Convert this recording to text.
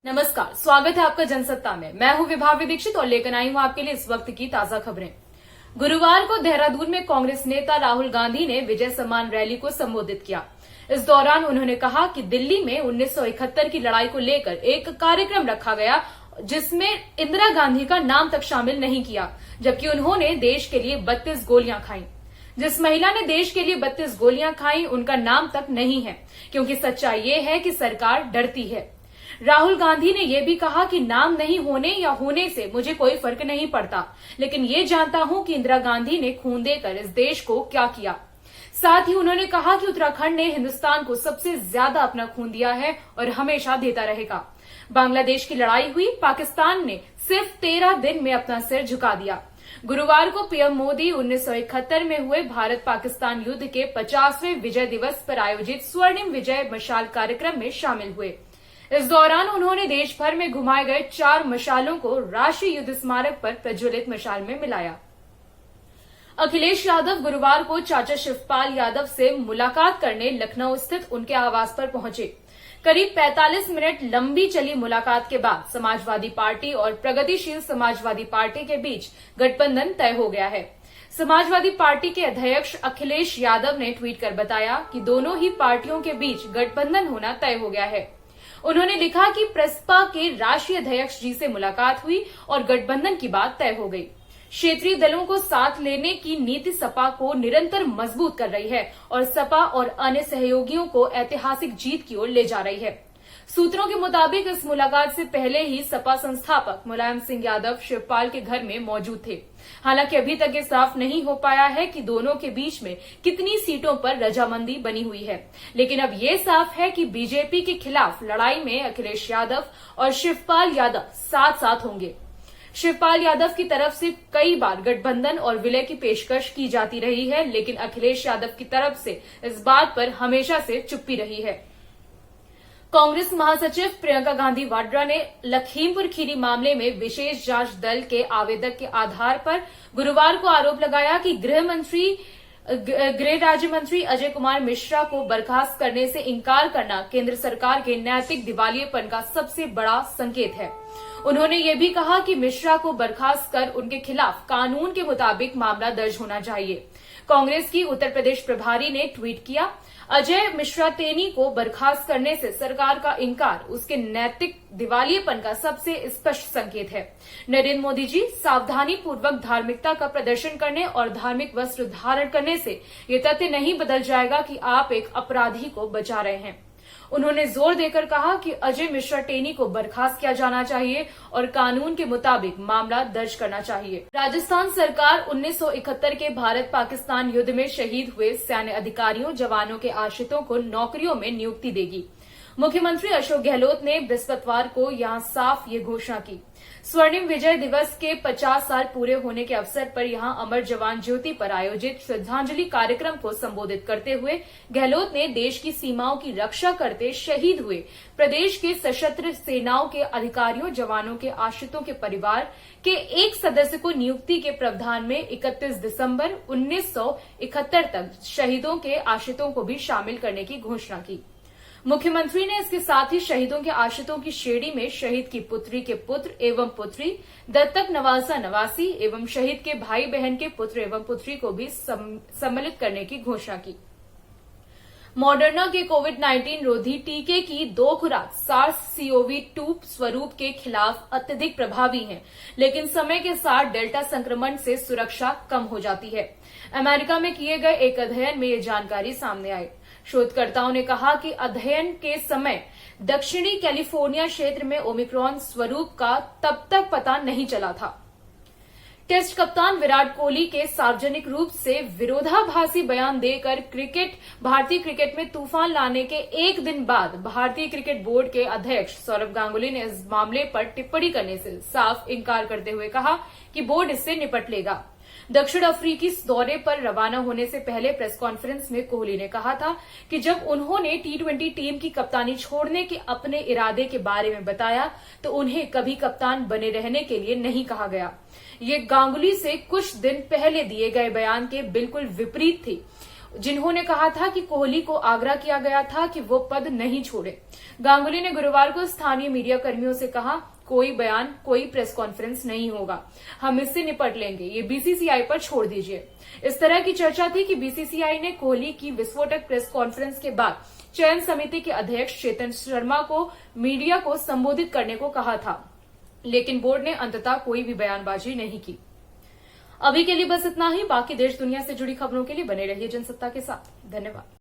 नमस्कार, स्वागत है आपका जनसत्ता में। मैं हूं विभावरी दीक्षित और लेकर आई हूं आपके लिए इस वक्त की ताजा खबरें। गुरुवार को देहरादून में कांग्रेस नेता राहुल गांधी ने विजय सम्मान रैली को संबोधित किया। इस दौरान उन्होंने कहा कि दिल्ली में 1971 की लड़ाई को लेकर एक कार्यक्रम रखा गया जिसमें इंदिरा गांधी का नाम तक शामिल नहीं किया, जबकि उन्होंने देश के लिए 32 गोलियां खाई। जिस महिला ने देश के लिए 32 गोलियां खाई उनका नाम तक नहीं है, क्योंकि सच्चाई ये है कि सरकार डरती है। राहुल गांधी ने यह भी कहा कि नाम नहीं होने या होने से मुझे कोई फर्क नहीं पड़ता, लेकिन ये जानता हूं कि इंदिरा गांधी ने खून देकर इस देश को क्या किया। साथ ही उन्होंने कहा कि उत्तराखंड ने हिंदुस्तान को सबसे ज्यादा अपना खून दिया है और हमेशा देता रहेगा। बांग्लादेश की लड़ाई हुई, पाकिस्तान ने सिर्फ 13 दिन में अपना सिर झुका दिया। गुरुवार को पीएम मोदी 1971 में हुए भारत पाकिस्तान युद्ध के 50वें विजय दिवस पर आयोजित स्वर्णिम विजय मशाल कार्यक्रम में शामिल हुए। इस दौरान उन्होंने देश भर में घुमाए गए 4 मशालों को राष्ट्रीय युद्ध स्मारक पर प्रज्वलित मशाल में मिलाया। अखिलेश यादव गुरुवार को चाचा शिवपाल यादव से मुलाकात करने लखनऊ स्थित उनके आवास पर पहुंचे। करीब 45 मिनट लंबी चली मुलाकात के बाद समाजवादी पार्टी और प्रगतिशील समाजवादी पार्टी के बीच गठबंधन तय हो गया है। समाजवादी पार्टी के अध्यक्ष अखिलेश यादव ने ट्वीट कर बताया कि दोनों ही पार्टियों के बीच गठबंधन होना तय हो गया है। उन्होंने लिखा कि प्रसपा के राष्ट्रीय अध्यक्ष जी से मुलाकात हुई और गठबंधन की बात तय हो गई। क्षेत्रीय दलों को साथ लेने की नीति सपा को निरंतर मजबूत कर रही है और सपा और अन्य सहयोगियों को ऐतिहासिक जीत की ओर ले जा रही है। सूत्रों के मुताबिक इस मुलाकात से पहले ही सपा संस्थापक मुलायम सिंह यादव शिवपाल के घर में मौजूद थे। हालांकि अभी तक ये साफ नहीं हो पाया है कि दोनों के बीच में कितनी सीटों पर रजामंदी बनी हुई है, लेकिन अब ये साफ है कि बीजेपी के खिलाफ लड़ाई में अखिलेश यादव और शिवपाल यादव साथ साथ होंगे। शिवपाल यादव की तरफ से कई बार गठबंधन और विलय की पेशकश की जाती रही है, लेकिन अखिलेश यादव की तरफ से इस बात पर हमेशा से चुप्पी रही है। कांग्रेस महासचिव प्रियंका गांधी वाड्रा ने लखीमपुर खीरी मामले में विशेष जांच दल के आवेदक के आधार पर गुरुवार को आरोप लगाया कि गृह राज्य मंत्री अजय कुमार मिश्रा को बर्खास्त करने से इंकार करना केंद्र सरकार के नैतिक दिवालियेपन का सबसे बड़ा संकेत है। उन्होंने ये भी कहा कि मिश्रा को बर्खास्त कर उनके खिलाफ कानून के मुताबिक मामला दर्ज होना चाहिए। कांग्रेस की उत्तर प्रदेश प्रभारी ने ट्वीट किया, अजय मिश्रा तेनी को बर्खास्त करने से सरकार का इंकार उसके नैतिक दिवालियेपन का सबसे स्पष्ट संकेत है। नरेंद्र मोदी जी, सावधानी पूर्वक धार्मिकता का प्रदर्शन करने और धार्मिक वस्त्र धारण करने से ये तथ्य नहीं बदल जाएगा कि आप एक अपराधी को बचा रहे हैं। उन्होंने जोर देकर कहा कि अजय मिश्रा टेनी को बर्खास्त किया जाना चाहिए और कानून के मुताबिक मामला दर्ज करना चाहिए। राजस्थान सरकार 1971 के भारत पाकिस्तान युद्ध में शहीद हुए सैन्य अधिकारियों, जवानों के आश्रितों को नौकरियों में नियुक्ति देगी। मुख्यमंत्री अशोक गहलोत ने बृहस्पतिवार को यहां साफ ये घोषणा की। स्वर्णिम विजय दिवस के 50 साल पूरे होने के अवसर पर यहां अमर जवान ज्योति पर आयोजित श्रद्धांजलि कार्यक्रम को संबोधित करते हुए गहलोत ने देश की सीमाओं की रक्षा करते शहीद हुए प्रदेश के सशस्त्र सेनाओं के अधिकारियों, जवानों के आश्रितों के परिवार के एक सदस्य को नियुक्ति के प्रावधान में 31 दिसंबर 1971 तक शहीदों के आश्रितों को भी शामिल करने की घोषणा की। मुख्यमंत्री ने इसके साथ ही शहीदों के आश्रितों की श्रेणी में शहीद की पुत्री के पुत्र एवं पुत्री, दत्तक नवासा नवासी एवं शहीद के भाई बहन के पुत्र एवं पुत्री को भी सम्मिलित करने की घोषणा की। मॉडर्ना के कोविड-19 रोधी टीके की 2 खुराक SARS-CoV-2 स्वरूप के खिलाफ अत्यधिक प्रभावी हैं, लेकिन समय के साथ डेल्टा संक्रमण से सुरक्षा कम हो जाती है। अमेरिका में किए गए एक अध्ययन में ये जानकारी सामने आई। शोधकर्ताओं ने कहा कि अध्ययन के समय दक्षिणी कैलिफोर्निया क्षेत्र में ओमिक्रॉन स्वरूप का तब तक पता नहीं चला था। टेस्ट कप्तान विराट कोहली के सार्वजनिक रूप से विरोधाभासी बयान देकर भारतीय क्रिकेट में तूफान लाने के एक दिन बाद भारतीय क्रिकेट बोर्ड के अध्यक्ष सौरव गांगुली ने इस मामले पर टिप्पणी करने से साफ इंकार करते हुए कहा कि बोर्ड इससे निपट लेगा। दक्षिण अफ्रीकी दौरे पर रवाना होने से पहले प्रेस कॉन्फ्रेंस में कोहली ने कहा था कि जब उन्होंने T20 टीम की कप्तानी छोड़ने के अपने इरादे के बारे में बताया तो उन्हें कभी कप्तान बने रहने के लिए नहीं कहा गया। ये गांगुली से कुछ दिन पहले दिए गए बयान के बिल्कुल विपरीत थी। जिन्होंने कहा था कि कोहली को आग्रह किया गया था कि वो पद नहीं छोड़े। गांगुली ने गुरुवार को स्थानीय मीडिया कर्मियों से कहा, कोई बयान, कोई प्रेस कॉन्फ्रेंस नहीं होगा, हम इससे निपट लेंगे, ये बीसीसीआई पर छोड़ दीजिए। इस तरह की चर्चा थी कि बीसीसीआई ने कोहली की विस्फोटक प्रेस कॉन्फ्रेंस के बाद चयन समिति के अध्यक्ष चेतन शर्मा को मीडिया को संबोधित करने को कहा था, लेकिन बोर्ड ने अंततः कोई भी बयानबाजी नहीं की। अभी के लिए बस इतना ही। बाकी देश दुनिया से जुड़ी खबरों के लिए बने रहिए जनसत्ता के साथ। धन्यवाद।